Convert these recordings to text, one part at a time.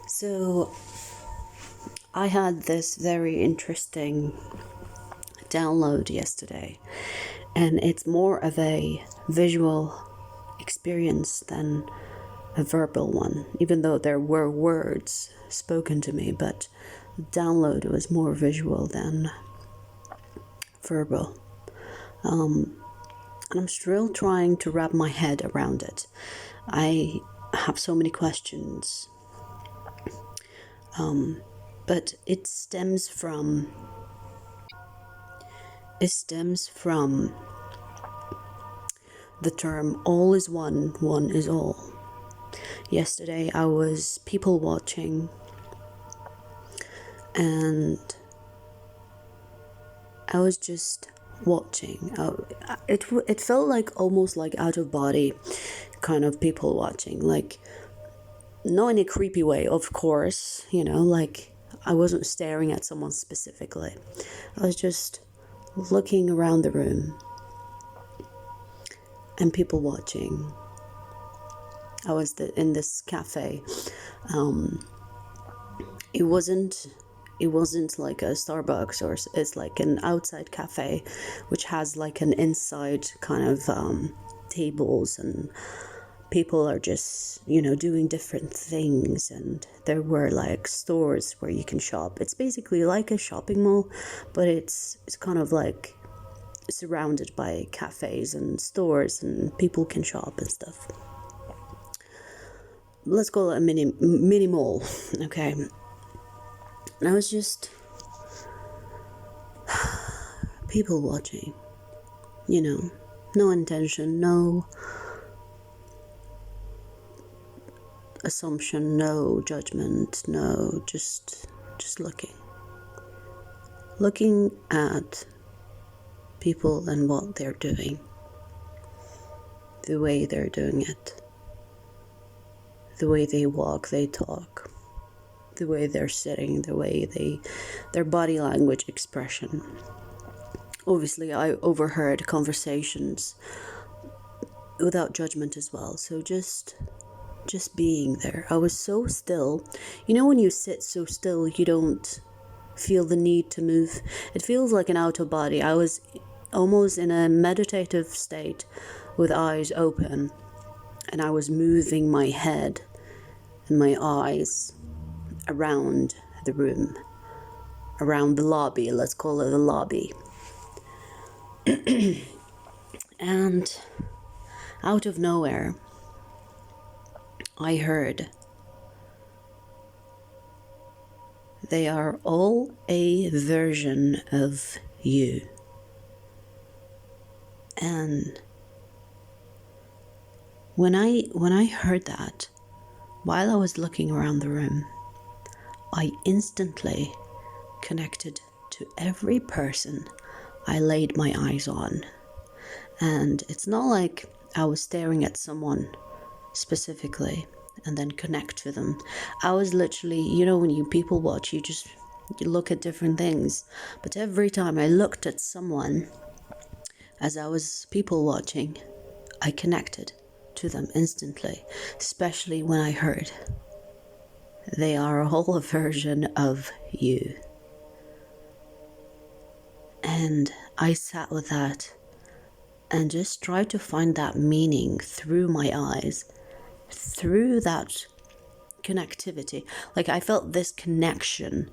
So I had this very interesting download yesterday, and it's more of a visual experience than a verbal one, even though there were words spoken to me, but the download was more visual than verbal. And I'm still trying to wrap my head around it. I have so many questions. But it stems from the term all is one, one is all. Yesterday I was people watching, and I was just watching. It felt like almost like out of body kind of people watching, like not in a creepy way, of course, like I wasn't staring at someone specifically. I was just looking around the room and people watching. I was in this cafe. It wasn't like a Starbucks, or it's like an outside cafe which has like an inside kind of tables, and people are just doing different things, and there were like stores where you can shop. It's basically like a shopping mall, but it's kind of like surrounded by cafes and stores, and people can shop and stuff. Let's call it a mini mall, okay? And I was just people watching, no intention, no assumption, no judgment, no, just looking at people and what they're doing, the way they're doing it, the way they walk, they talk, the way they're sitting, the way their body language expression. Obviously I overheard conversations without judgment as well, so just being there. I was so still. When you sit so still, you don't feel the need to move. It feels like an out of body. I was almost in a meditative state with eyes open, and I was moving my head and my eyes around the room, around the lobby. Let's call it the lobby. And out of nowhere, I heard, they are all a version of you. And when I heard that, while I was looking around the room, I instantly connected to every person I laid my eyes on. And it's not like I was staring at someone specifically and then connect to them. I was literally, when you people watch, you look at different things. But every time I looked at someone as I was people watching, I connected to them instantly, especially when I heard, they are all a version of you. And I sat with that and just tried to find that meaning through my eyes, through that connectivity. Like I felt this connection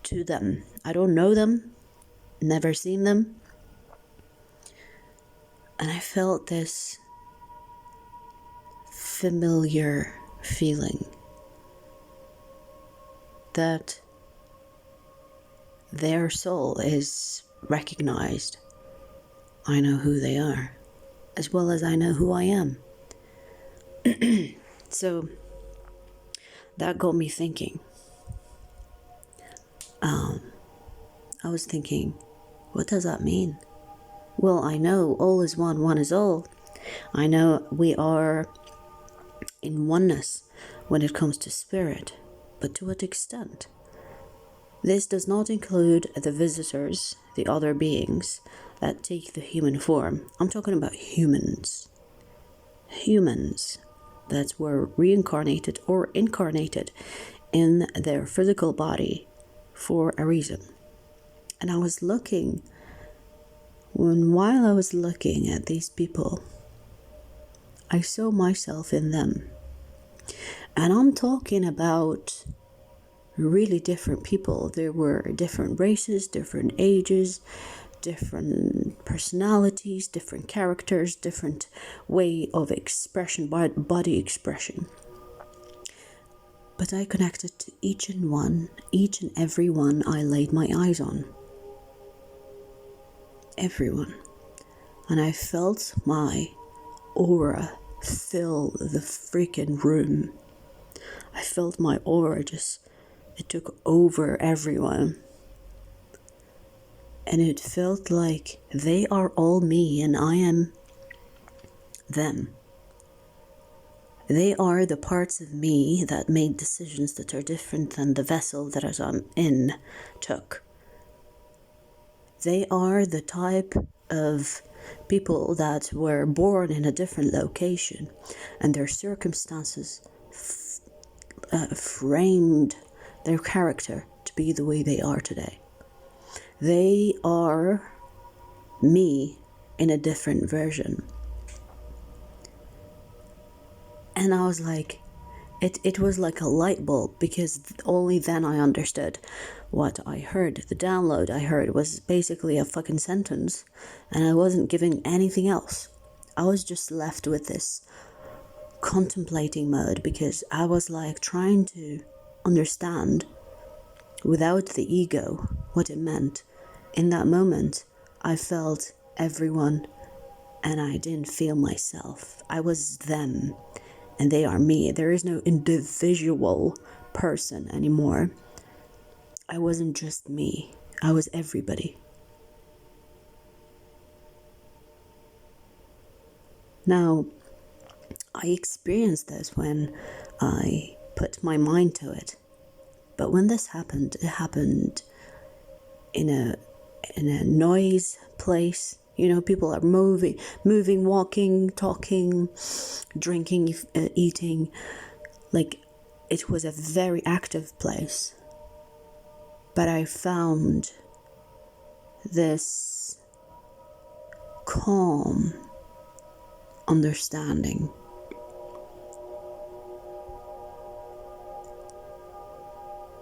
to them. I don't know them, never seen them. And I felt this familiar feeling that their soul is recognized. I know who they are, as well as I know who I am. So that got me thinking. I was thinking, what does that mean? Well, I know all is one, one is all. I know we are in oneness when it comes to spirit, but to what extent? This does not include the visitors, the other beings that take the human form. I'm talking about humans. Humans. that were reincarnated or incarnated in their physical body for a reason. And I was looking, while I was looking at these people, I saw myself in them. And I'm talking about really different people. There were different races, different ages, different personalities, different characters, different way of expression, body expression. But I connected to each and every one I laid my eyes on. Everyone. And I felt my aura fill the freaking room. I felt my aura it took over everyone. And it felt like they are all me and I am them. They are the parts of me that made decisions that are different than the vessel that I'm in took. They are the type of people that were born in a different location and their circumstances framed their character to be the way they are today. They are me in a different version. And I was like, it was like a light bulb, because only then I understood what I heard. The download I heard was basically a fucking sentence, and I wasn't giving anything else. I was just left with this contemplating mode, because I was like trying to understand without the ego what it meant. In that moment, I felt everyone and I didn't feel myself. I was them and they are me. There is no individual person anymore. I wasn't just me. I was everybody. Now, I experienced this when I put my mind to it. But when this happened, it happened in a noise place. You know, people are moving, walking, talking, drinking, eating. Like, it was a very active place. But I found this calm understanding.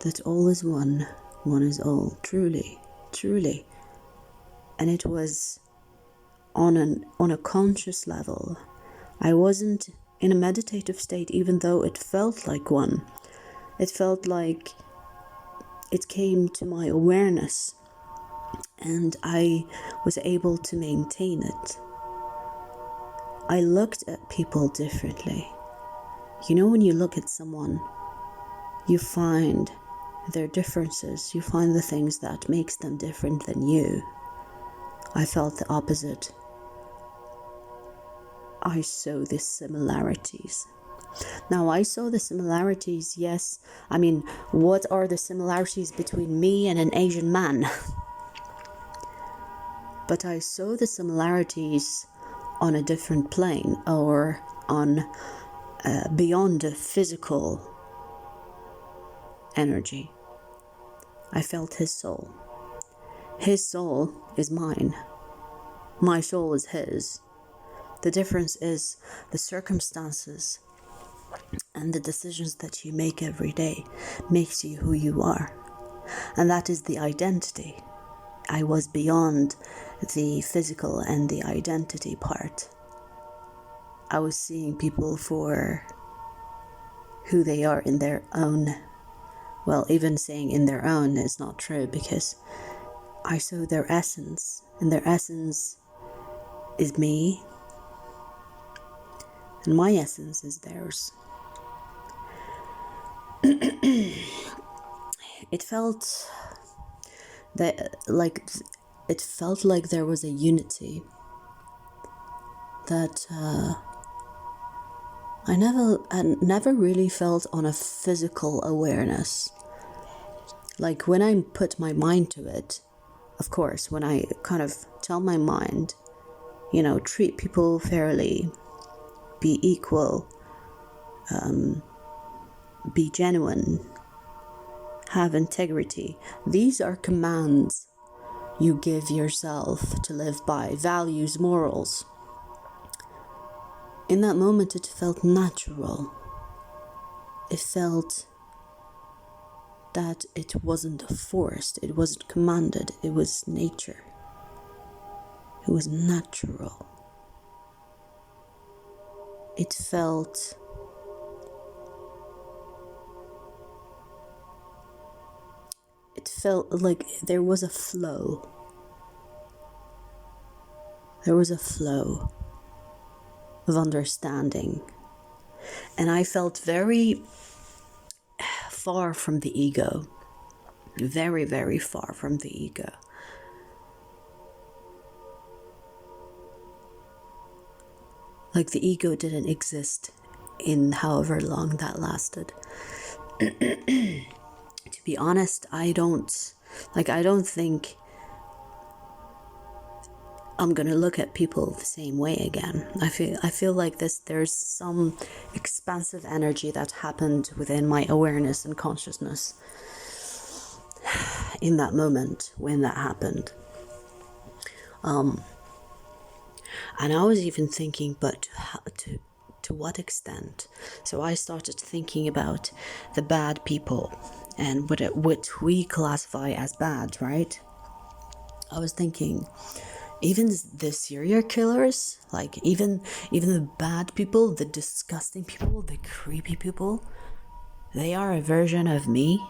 That all is one is all, truly, truly. And it was on a conscious level. I wasn't in a meditative state, even though it felt like one. It felt like it came to my awareness, and I was able to maintain it. I looked at people differently. You know, when you look at someone, you find their differences, you find the things that makes them different than you. I felt the opposite. I saw the similarities. Now, I saw the similarities, yes. I mean, what are the similarities between me and an Asian man? But I saw the similarities on a different plane, or on beyond the physical energy. I felt his soul. His soul is mine. My soul is his. The difference is the circumstances and the decisions that you make every day makes you who you are. And that is the identity. I was beyond the physical and the identity part. I was seeing people for who they are in their own. Well, even saying in their own is not true, because I saw their essence, and their essence is me, and my essence is theirs. It felt like there was a unity that I never really felt on a physical awareness. Like, when I put my mind to it, of course, when I kind of tell my mind, you know, treat people fairly, be equal, be genuine, have integrity. These are commands you give yourself to live by, values, morals. In that moment, it felt natural. It felt that it wasn't forced, it wasn't commanded, it was nature. It was natural. It felt like there was a flow. There was a flow of understanding. And I felt very far from the ego. Very, very far from the ego. Like the ego didn't exist in however long that lasted. To be honest, I don't think I'm gonna look at people the same way again. I feel like there's some expansive energy that happened within my awareness and consciousness in that moment when that happened. And I was even thinking, but to what extent? So I started thinking about the bad people and what we classify as bad, right? I was thinking, even the serial killers, like even the bad people, the disgusting people, the creepy people, they are a version of me.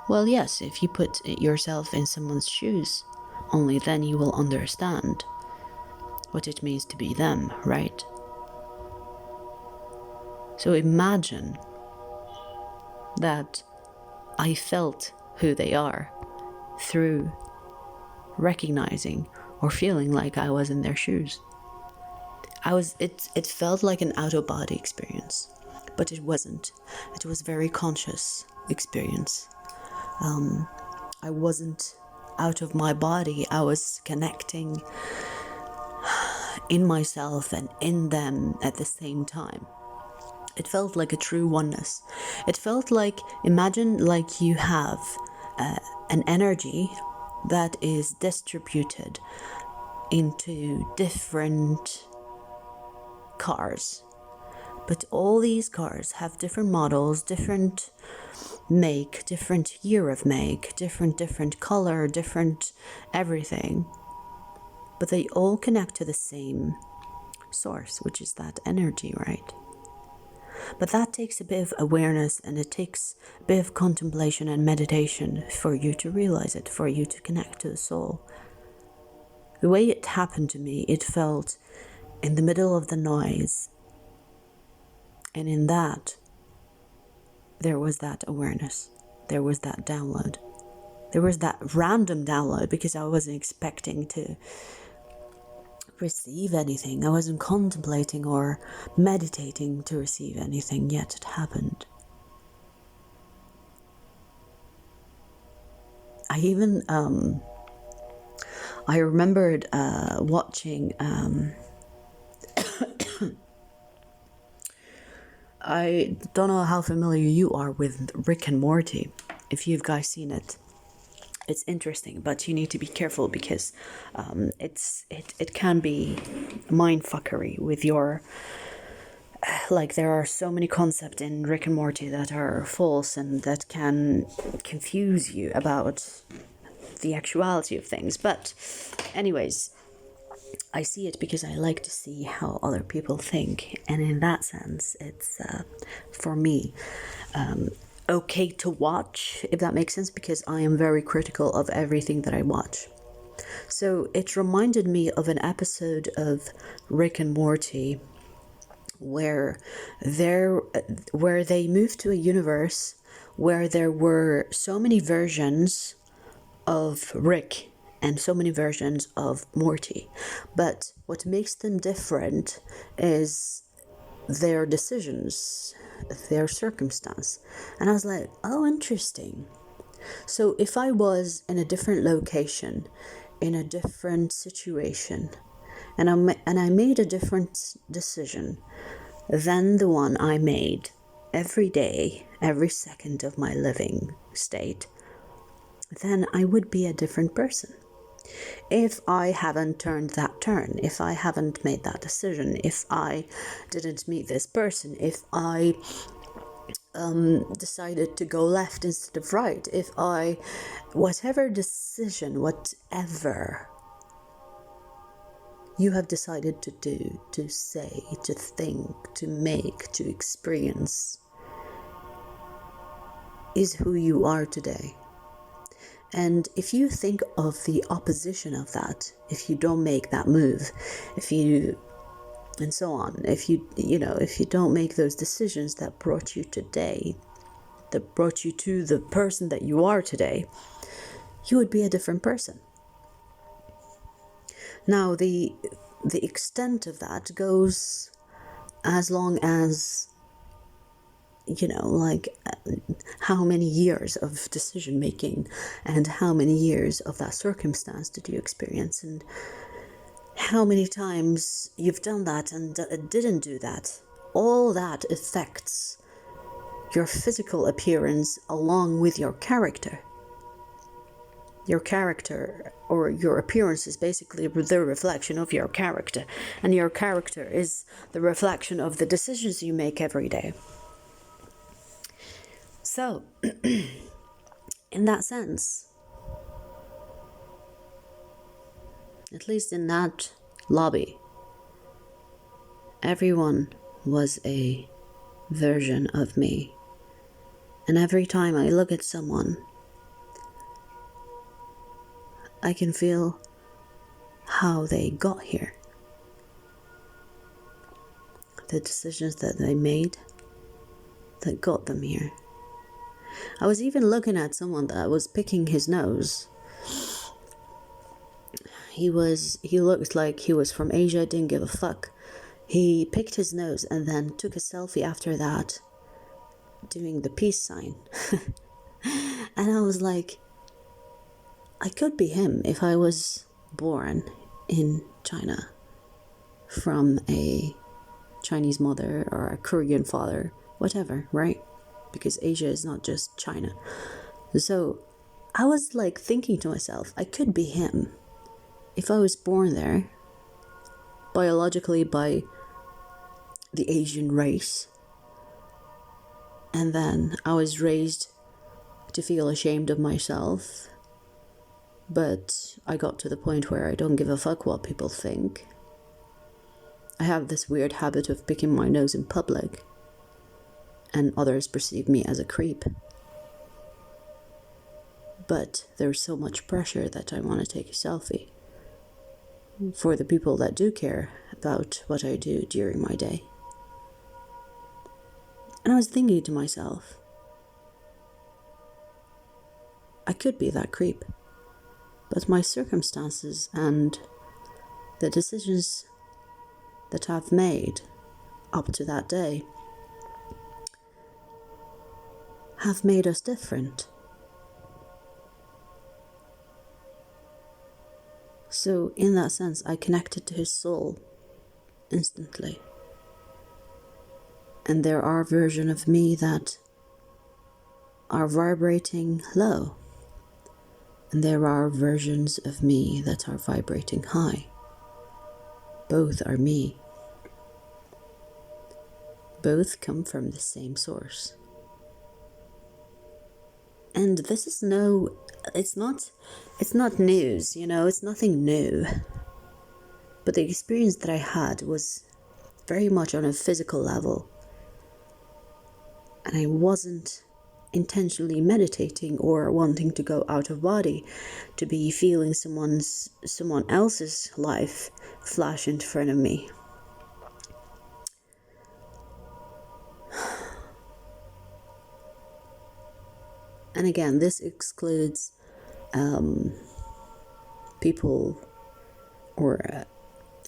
Well, yes, if you put yourself in someone's shoes, only then you will understand what it means to be them, right? So imagine that I felt who they are through recognizing or feeling like I was in their shoes. It felt like an out-of-body experience, but it wasn't. It was a very conscious experience. I wasn't out of my body. I was connecting in myself and in them at the same time. It felt like a true oneness. It felt like, imagine like you have an energy that is distributed into different cars. But all these cars have different models, different make, different year of make, different color, different everything. But they all connect to the same source, which is that energy, right? But that takes a bit of awareness, and it takes a bit of contemplation and meditation for you to realize it, for you to connect to the soul. The way it happened to me, it felt in the middle of the noise. And in that, there was that awareness. There was that download. There was that random download, because I wasn't expecting to receive anything. I wasn't contemplating or meditating to receive anything, yet it happened. I even I remembered watching I don't know how familiar you are with Rick and Morty. If you've guys seen it, it's interesting, but you need to be careful, because it can be mindfuckery with your, like, there are so many concepts in Rick and Morty that are false and that can confuse you about the actuality of things. But anyways, I see it because I like to see how other people think, and in that sense, it's for me okay to watch, if that makes sense, because I am very critical of everything that I watch. So it reminded me of an episode of Rick and Morty where they moved to a universe where there were so many versions of Rick and so many versions of Morty. But what makes them different is their decisions, their circumstance. And I was like, oh, interesting. So if I was in a different location, in a different situation, and I made a different decision, than the one I made every day, every second of my living state, then I would be a different person. If I haven't turned that turn, if I haven't made that decision, if I didn't meet this person, if I decided to go left instead of right, if I, whatever decision, whatever you have decided to do, to say, to think, to make, to experience, is who you are today. And if you think of the opposition of that, if you don't make that move, if you, and so on, if you don't make those decisions that brought you today, that brought you to the person that you are today, you would be a different person. Now, the extent of that goes as long as, how many years of decision making and how many years of that circumstance did you experience, and how many times you've done that and didn't do that. All that affects your physical appearance along with your character. Your character, or your appearance, is basically the reflection of your character, and your character is the reflection of the decisions you make every day. So, in that sense, at least in that lobby, everyone was a version of me. And every time I look at someone, I can feel how they got here. The decisions that they made that got them here. I was even looking at someone that was picking his nose. He looked like he was from Asia, didn't give a fuck. He picked his nose and then took a selfie after that, doing the peace sign. And I was like, I could be him if I was born in China from a Chinese mother or a Korean father, whatever, right? Because Asia is not just China. So I was like thinking to myself, I could be him if I was born there, biologically by the Asian race, and then I was raised to feel ashamed of myself, but I got to the point where I don't give a fuck what people think. I have this weird habit of picking my nose in public, and others perceive me as a creep. But there's so much pressure that I want to take a selfie for the people that do care about what I do during my day. And I was thinking to myself, I could be that creep, but my circumstances and the decisions that I've made up to that day have made us different. So in that sense, I connected to his soul instantly. And there are versions of me that are vibrating low. And there are versions of me that are vibrating high. Both are me. Both come from the same source. And this is it's not news, it's nothing new. But the experience that I had was very much on a physical level. And I wasn't intentionally meditating or wanting to go out of body to be feeling someone else's life flash in front of me. And again, this excludes people or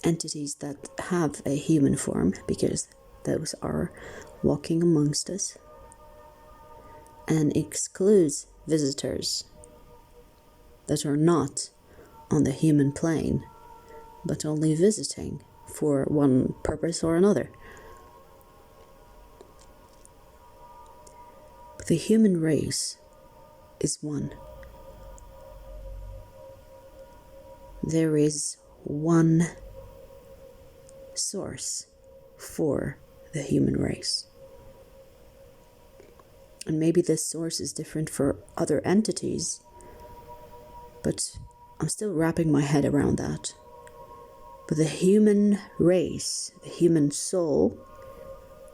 entities that have a human form, because those are walking amongst us, and excludes visitors that are not on the human plane, but only visiting for one purpose or another. The human race is one. There is one source for the human race. And maybe this source is different for other entities, but I'm still wrapping my head around that. But the human race, the human soul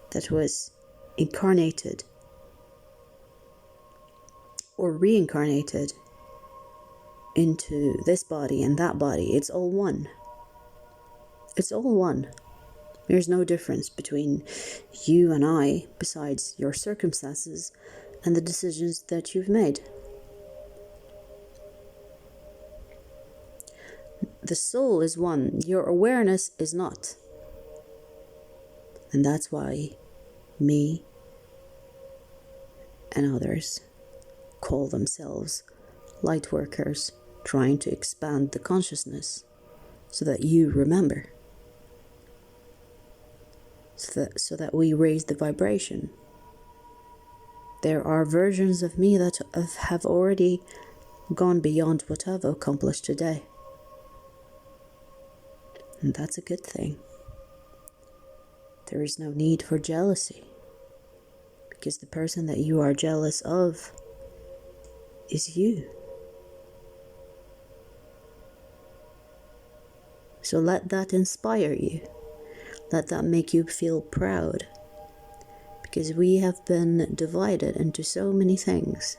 that was incarnated or reincarnated into this body and that body, it's all one. It's all one. There's no difference between you and I besides your circumstances and the decisions that you've made. The soul is one. Your awareness is not. And that's why me and others call themselves light workers, trying to expand the consciousness so that you remember. So that we raise the vibration. There are versions of me that have already gone beyond what I've accomplished today. And that's a good thing. There is no need for jealousy, because the person that you are jealous of is you. So let that inspire you. Let that make you feel proud. Because we have been divided into so many things.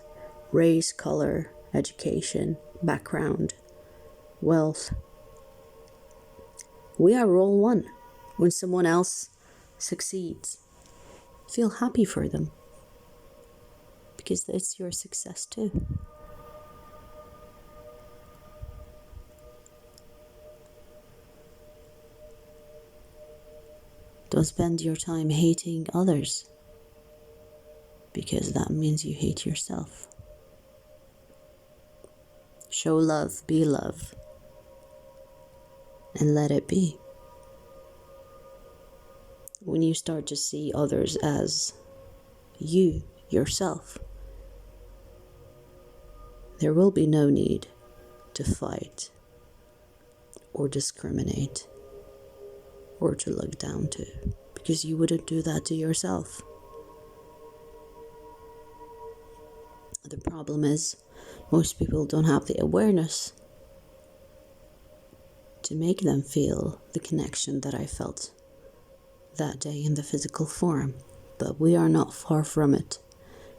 Race, color, education, background, wealth. We are all one. When someone else succeeds, feel happy for them. Because it's your success too. Don't spend your time hating others, because that means you hate yourself. Show love, be love, and let it be. When you start to see others as you, yourself, there will be no need to fight or discriminate or to look down to, because you wouldn't do that to yourself. The problem is, most people don't have the awareness to make them feel the connection that I felt that day in the physical form. But we are not far from it,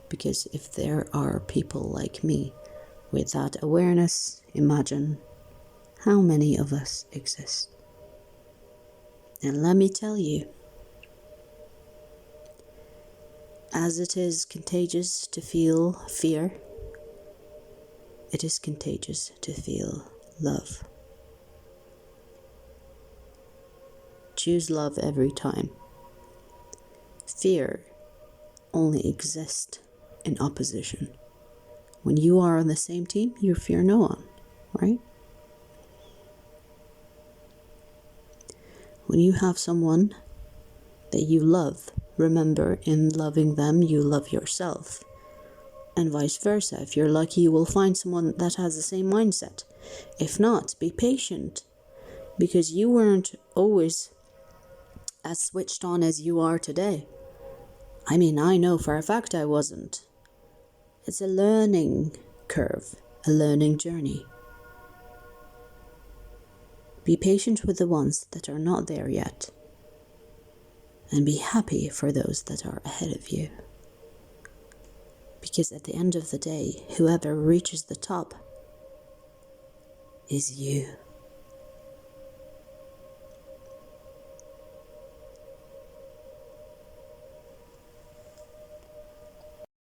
because if there are people like me with that awareness, imagine how many of us exist. And let me tell you, as it is contagious to feel fear, it is contagious to feel love. Choose love every time. Fear only exists in opposition. When you are on the same team, you fear no one, right? When you have someone that you love, remember, in loving them, you love yourself. And vice versa. If you're lucky, you will find someone that has the same mindset. If not, be patient, because you weren't always as switched on as you are today. I mean, I know for a fact I wasn't. It's a learning curve, a learning journey. Be patient with the ones that are not there yet, and be happy for those that are ahead of you. Because at the end of the day, whoever reaches the top is you.